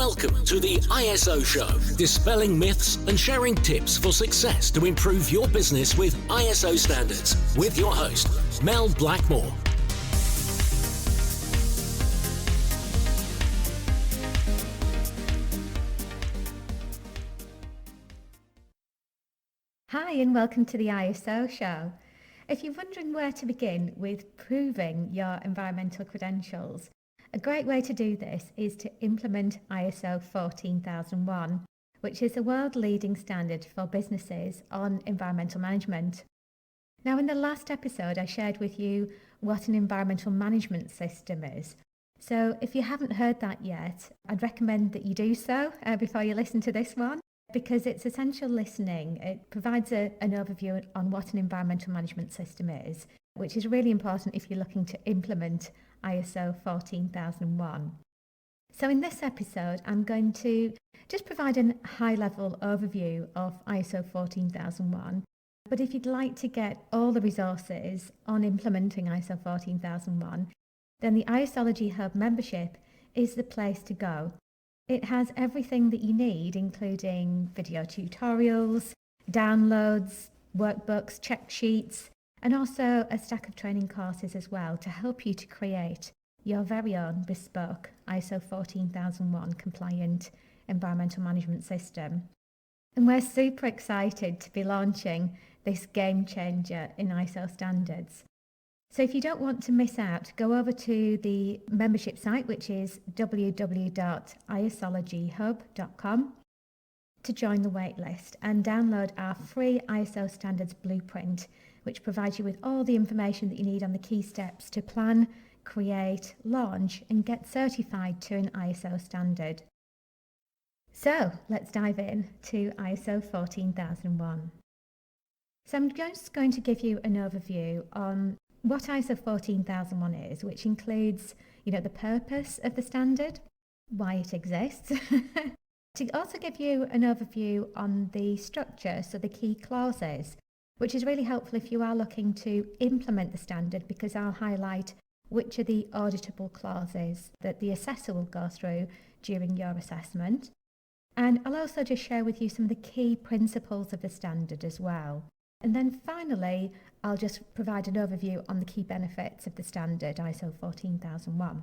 Welcome to the ISO Show, dispelling myths and sharing tips for success to improve your business with ISO standards, with your host, Mel Blackmore. Hi and welcome to the ISO Show. If you're wondering where to begin with proving your environmental credentials, a great way to do this is to implement ISO 14001, which is a world-leading standard for businesses on environmental management. Now, in the last episode, I shared with you what an environmental management system is. So if you haven't heard that yet, I'd recommend that you do so before you listen to this one, because it's essential listening. It provides an overview on what an environmental management system is, which is really important if you're looking to implement ISO 14001. So in this episode, I'm going to just provide a high-level overview of ISO 14001. But if you'd like to get all the resources on implementing ISO 14001, then the ISOlogy Hub membership is the place to go. It has everything that you need, including video tutorials, downloads, workbooks, check sheets, and also a stack of training courses as well to help you to create your very own bespoke ISO 14001 compliant environmental management system. And we're super excited to be launching this game changer in ISO standards. So if you don't want to miss out, go over to the membership site, which is www.isologyhub.com, to join the waitlist and download our free ISO standards blueprint, which provides you with all the information that you need on the key steps to plan, create, launch, and get certified to an ISO standard. So let's dive in to ISO 14001. So I'm just going to give you an overview on what ISO 14001 is, which includes, the purpose of the standard, why it exists, to also give you an overview on the structure, so the key clauses, which is really helpful if you are looking to implement the standard, because I'll highlight which are the auditable clauses that the assessor will go through during your assessment. And I'll also just share with you some of the key principles of the standard as well. And then finally, I'll just provide an overview on the key benefits of the standard ISO 14001.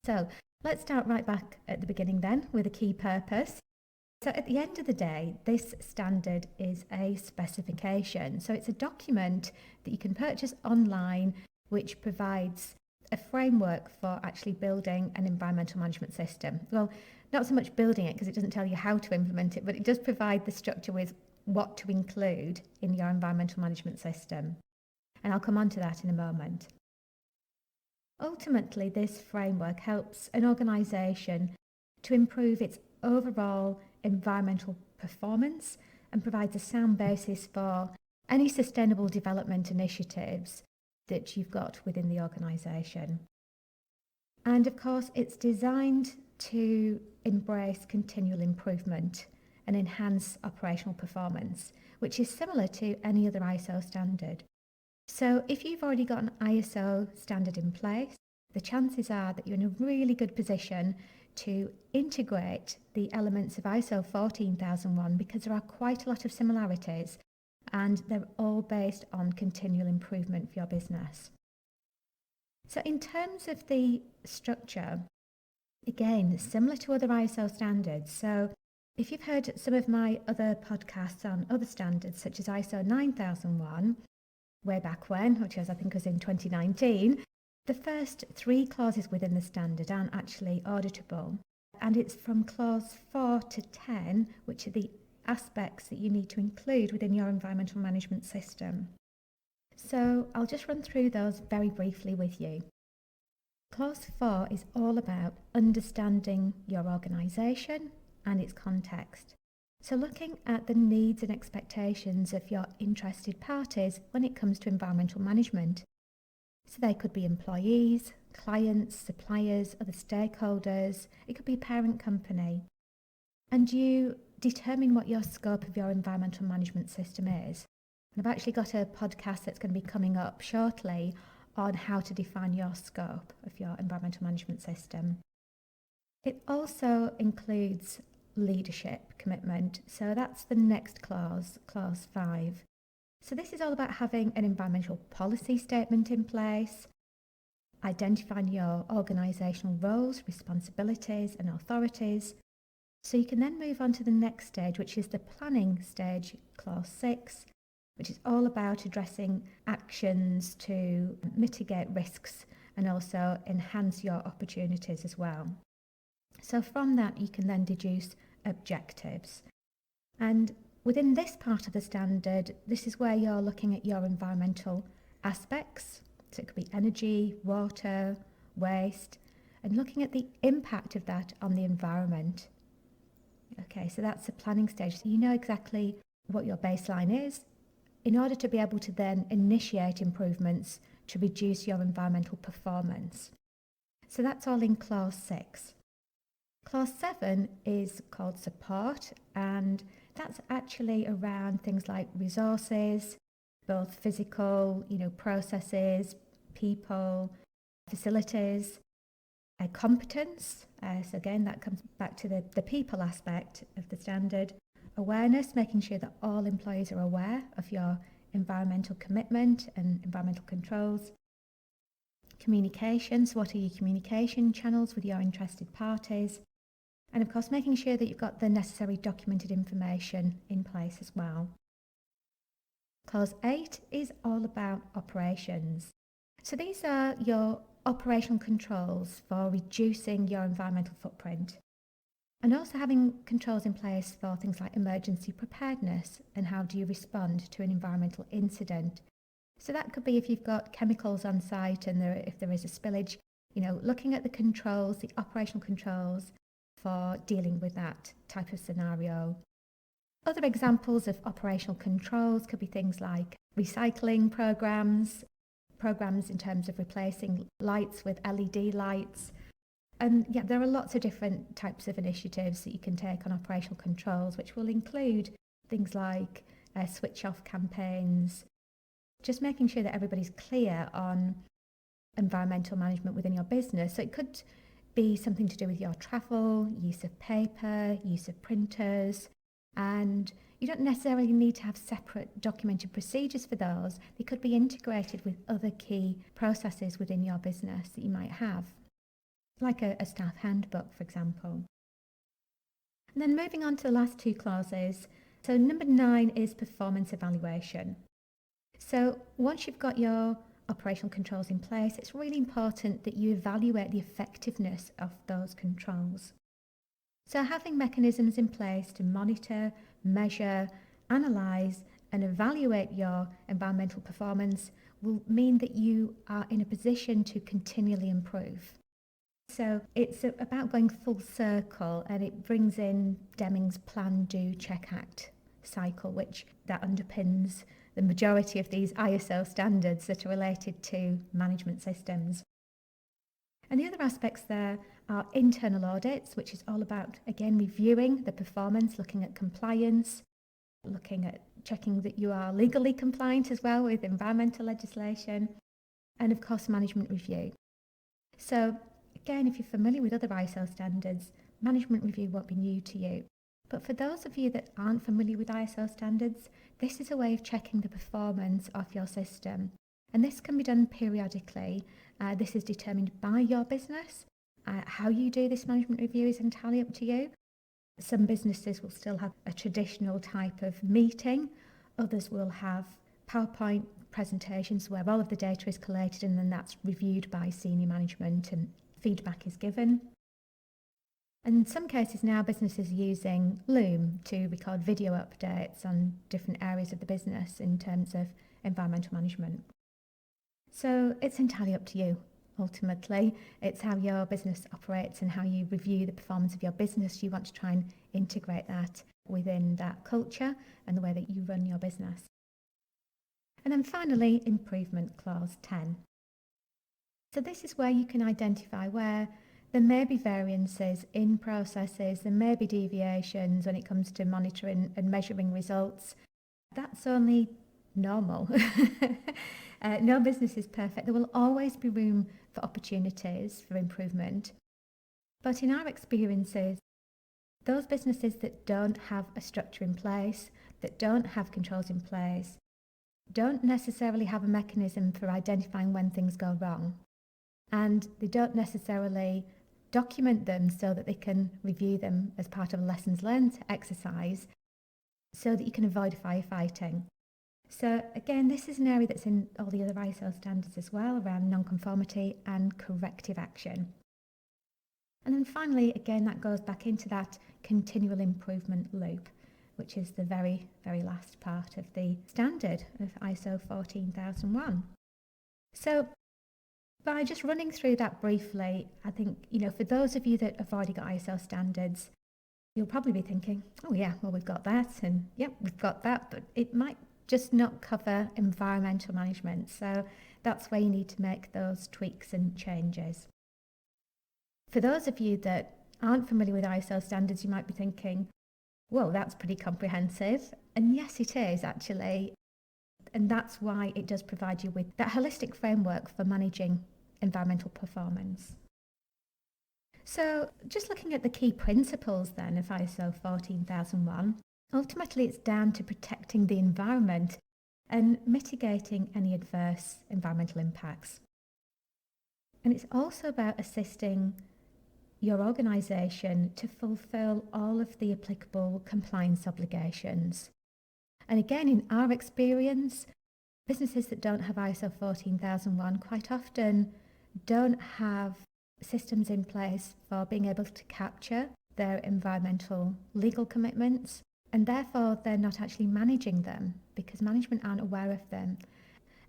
So let's start right back at the beginning then with a key purpose. So at the end of the day, this standard is a specification. So it's a document that you can purchase online, which provides a framework for actually building an environmental management system. Well, not so much building it because it doesn't tell you how to implement it, but it does provide the structure with what to include in your environmental management system. And I'll come on to that in a moment. Ultimately, this framework helps an organisation to improve its overall environmental performance and provides a sound basis for any sustainable development initiatives that you've got within the organisation. And of course, it's designed to embrace continual improvement and enhance operational performance, which is similar to any other ISO standard. So if you've already got an ISO standard in place, the chances are that you're in a really good position to integrate the elements of ISO 14001, because there are quite a lot of similarities and they're all based on continual improvement for your business. So in terms of the structure, again, similar to other ISO standards. So if you've heard some of my other podcasts on other standards, such as ISO 9001, way back when, which I think was in 2019, the first 3 clauses within the standard aren't actually auditable. And it's from clause 4 to 10, which are the aspects that you need to include within your environmental management system. So I'll just run through those very briefly with you. Clause 4 is all about understanding your organisation and its context. So looking at the needs and expectations of your interested parties when it comes to environmental management. So they could be employees, clients, suppliers, other stakeholders. It could be a parent company. And you determine what your scope of your environmental management system is. And I've actually got a podcast that's going to be coming up shortly on how to define your scope of your environmental management system. It also includes leadership commitment. So that's the next clause, clause 5. So this is all about having an environmental policy statement in place, identifying your organisational roles, responsibilities and authorities. So you can then move on to the next stage, which is the planning stage, clause 6, which is all about addressing actions to mitigate risks and also enhance your opportunities as well. So from that, you can then deduce objectives. And within this part of the standard, this is where you're looking at your environmental aspects. So it could be energy, water, waste, and looking at the impact of that on the environment. Okay, so that's the planning stage. So you know exactly what your baseline is in order to be able to then initiate improvements to reduce your environmental performance. So that's all in clause 6. Clause 7 is called support, and that's actually around things like resources, both physical, processes, people, facilities, competence. So again, that comes back to the people aspect of the standard. Awareness, making sure that all employees are aware of your environmental commitment and environmental controls. Communication, so what are your communication channels with your interested parties? And of course, making sure that you've got the necessary documented information in place as well. Clause 8 is all about operations. So these are your operational controls for reducing your environmental footprint, and also having controls in place for things like emergency preparedness and how do you respond to an environmental incident. So that could be if you've got chemicals on site and if there is a spillage, looking at the controls, the operational controls for dealing with that type of scenario. Other examples of operational controls could be things like recycling programs in terms of replacing lights with LED lights. And yeah, there are lots of different types of initiatives that you can take on operational controls, which will include things like switch off campaigns, just making sure that everybody's clear on environmental management within your business. So it could be something to do with your travel, use of paper, use of printers, and you don't necessarily need to have separate documented procedures for those. They could be integrated with other key processes within your business that you might have, like a staff handbook, for example. And then moving on to the last two clauses. So number 9 is performance evaluation. So once you've got your operational controls in place, it's really important that you evaluate the effectiveness of those controls. So having mechanisms in place to monitor, measure, analyse and evaluate your environmental performance will mean that you are in a position to continually improve. So it's about going full circle, and it brings in Deming's plan, do, check, act cycle, which that underpins the majority of these ISO standards that are related to management systems. And the other aspects there are internal audits, which is all about, again, reviewing the performance, looking at compliance, looking at checking that you are legally compliant as well with environmental legislation, and of course, management review. So again, if you're familiar with other ISO standards, management review won't be new to you. But for those of you that aren't familiar with ISO standards, this is a way of checking the performance of your system. And this can be done periodically. This is determined by your business. How you do this management review is entirely up to you. Some businesses will still have a traditional type of meeting. Others will have PowerPoint presentations where all of the data is collated and then that's reviewed by senior management and feedback is given. In some cases now, businesses are using Loom to record video updates on different areas of the business in terms of environmental management. So it's entirely up to you, ultimately. It's how your business operates and how you review the performance of your business. You want to try and integrate that within that culture and the way that you run your business. And then finally, improvement clause 10. So this is where you can identify where there may be variances in processes, there may be deviations when it comes to monitoring and measuring results. That's only normal. No business is perfect. There will always be room for opportunities for improvement. But in our experiences, those businesses that don't have a structure in place, that don't have controls in place, don't necessarily have a mechanism for identifying when things go wrong, and they don't necessarily document them so that they can review them as part of a lessons learned exercise so that you can avoid firefighting. So again, this is an area that's in all the other ISO standards as well, around non-conformity and corrective action. And then finally, again, that goes back into that continual improvement loop, which is the very, very last part of the standard of ISO 14001. So by just running through that briefly, I think, for those of you that have already got ISO standards, you'll probably be thinking, oh yeah, well, we've got that, and yep, we've got that, but it might just not cover environmental management. So that's where you need to make those tweaks and changes. For those of you that aren't familiar with ISO standards, you might be thinking, whoa, that's pretty comprehensive. And yes, it is actually. And that's why it does provide you with that holistic framework for managing environmental performance. So just looking at the key principles then of ISO 14001, ultimately it's down to protecting the environment and mitigating any adverse environmental impacts. And it's also about assisting your organisation to fulfil all of the applicable compliance obligations. And again, in our experience, businesses that don't have ISO 14001 quite often don't have systems in place for being able to capture their environmental legal commitments, and therefore they're not actually managing them because management aren't aware of them.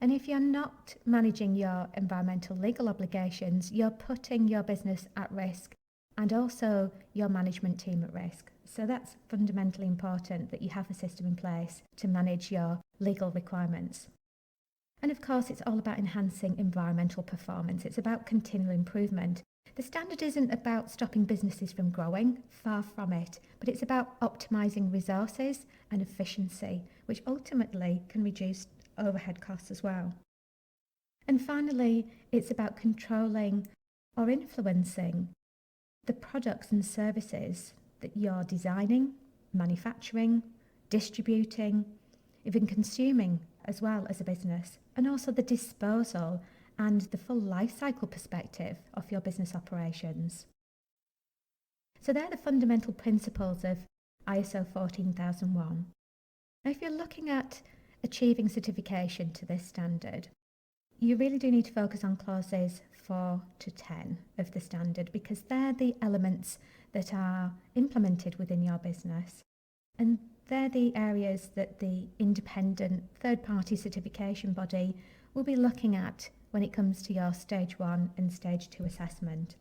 And if you're not managing your environmental legal obligations, you're putting your business at risk and also your management team at risk. So that's fundamentally important, that you have a system in place to manage your legal requirements. And of course, it's all about enhancing environmental performance. It's about continual improvement. The standard isn't about stopping businesses from growing, far from it, but it's about optimising resources and efficiency, which ultimately can reduce overhead costs as well. And finally, it's about controlling or influencing the products and services that you're designing, manufacturing, distributing, even consuming as well as a business, and also the disposal and the full life cycle perspective of your business operations. So they're the fundamental principles of ISO 14001. Now, if you're looking at achieving certification to this standard, you really do need to focus on clauses 4 to 10 of the standard, because they're the elements that are implemented within your business, and they're the areas that the independent third-party certification body will be looking at when it comes to your stage 1 and stage 2 assessment.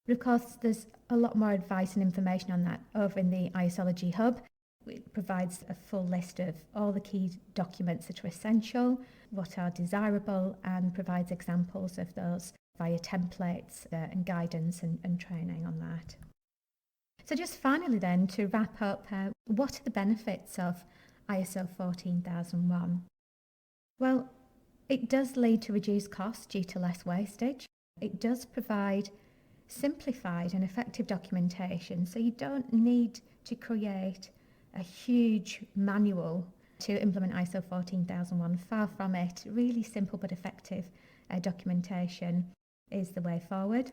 But of course, there's a lot more advice and information on that over in the ISOlogy Hub. It provides a full list of all the key documents that are essential, what are desirable, and provides examples of those via templates and guidance and training on that. So just finally then, to wrap up, what are the benefits of ISO 14001? Well, it does lead to reduced costs due to less wastage. It does provide simplified and effective documentation, so you don't need to create a huge manual to implement ISO 14001. Far from it. Really simple but effective documentation is the way forward.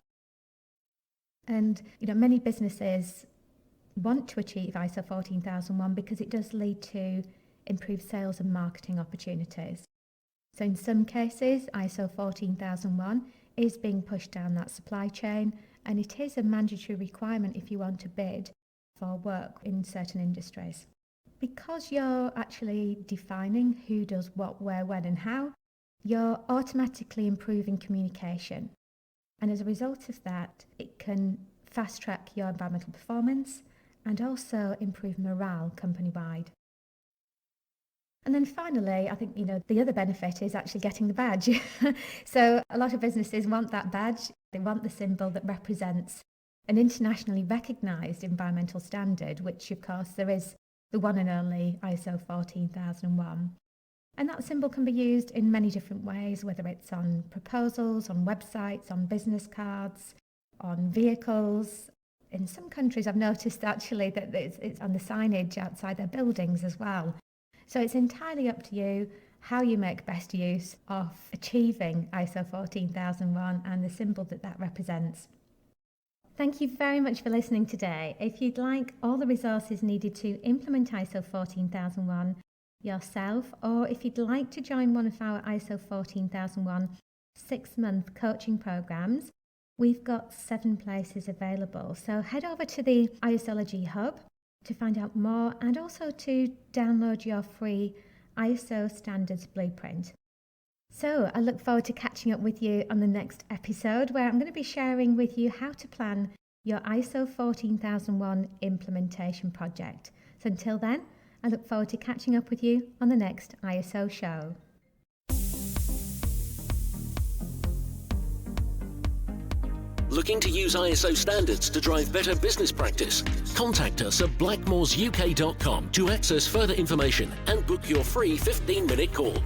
And many businesses want to achieve ISO 14001 because it does lead to improved sales and marketing opportunities. So in some cases, ISO 14001 is being pushed down that supply chain, and it is a mandatory requirement if you want to bid for work in certain industries. Because you're actually defining who does what, where, when and how, you're automatically improving communication. And as a result of that, it can fast track your environmental performance and also improve morale company-wide. And then finally, I think, the other benefit is actually getting the badge. So a lot of businesses want that badge. They want the symbol that represents an internationally recognised environmental standard, which of course there is the one and only ISO 14001. And that symbol can be used in many different ways, whether it's on proposals, on websites, on business cards, on vehicles. In some countries, I've noticed actually that it's on the signage outside their buildings as well. So it's entirely up to you how you make best use of achieving ISO 14001 and the symbol that represents. Thank you very much for listening today. If you'd like all the resources needed to implement ISO 14001 yourself, or if you'd like to join one of our ISO 14001 6-month coaching programs, we've got 7 places available. So head over to the ISOlogy Hub to find out more and also to download your free ISO Standards Blueprint. So I look forward to catching up with you on the next episode, where I'm going to be sharing with you how to plan your ISO 14001 implementation project. So until then, I look forward to catching up with you on the next ISO show. Looking to use ISO standards to drive better business practice? Contact us at blackmoresuk.com to access further information and book your free 15-minute call.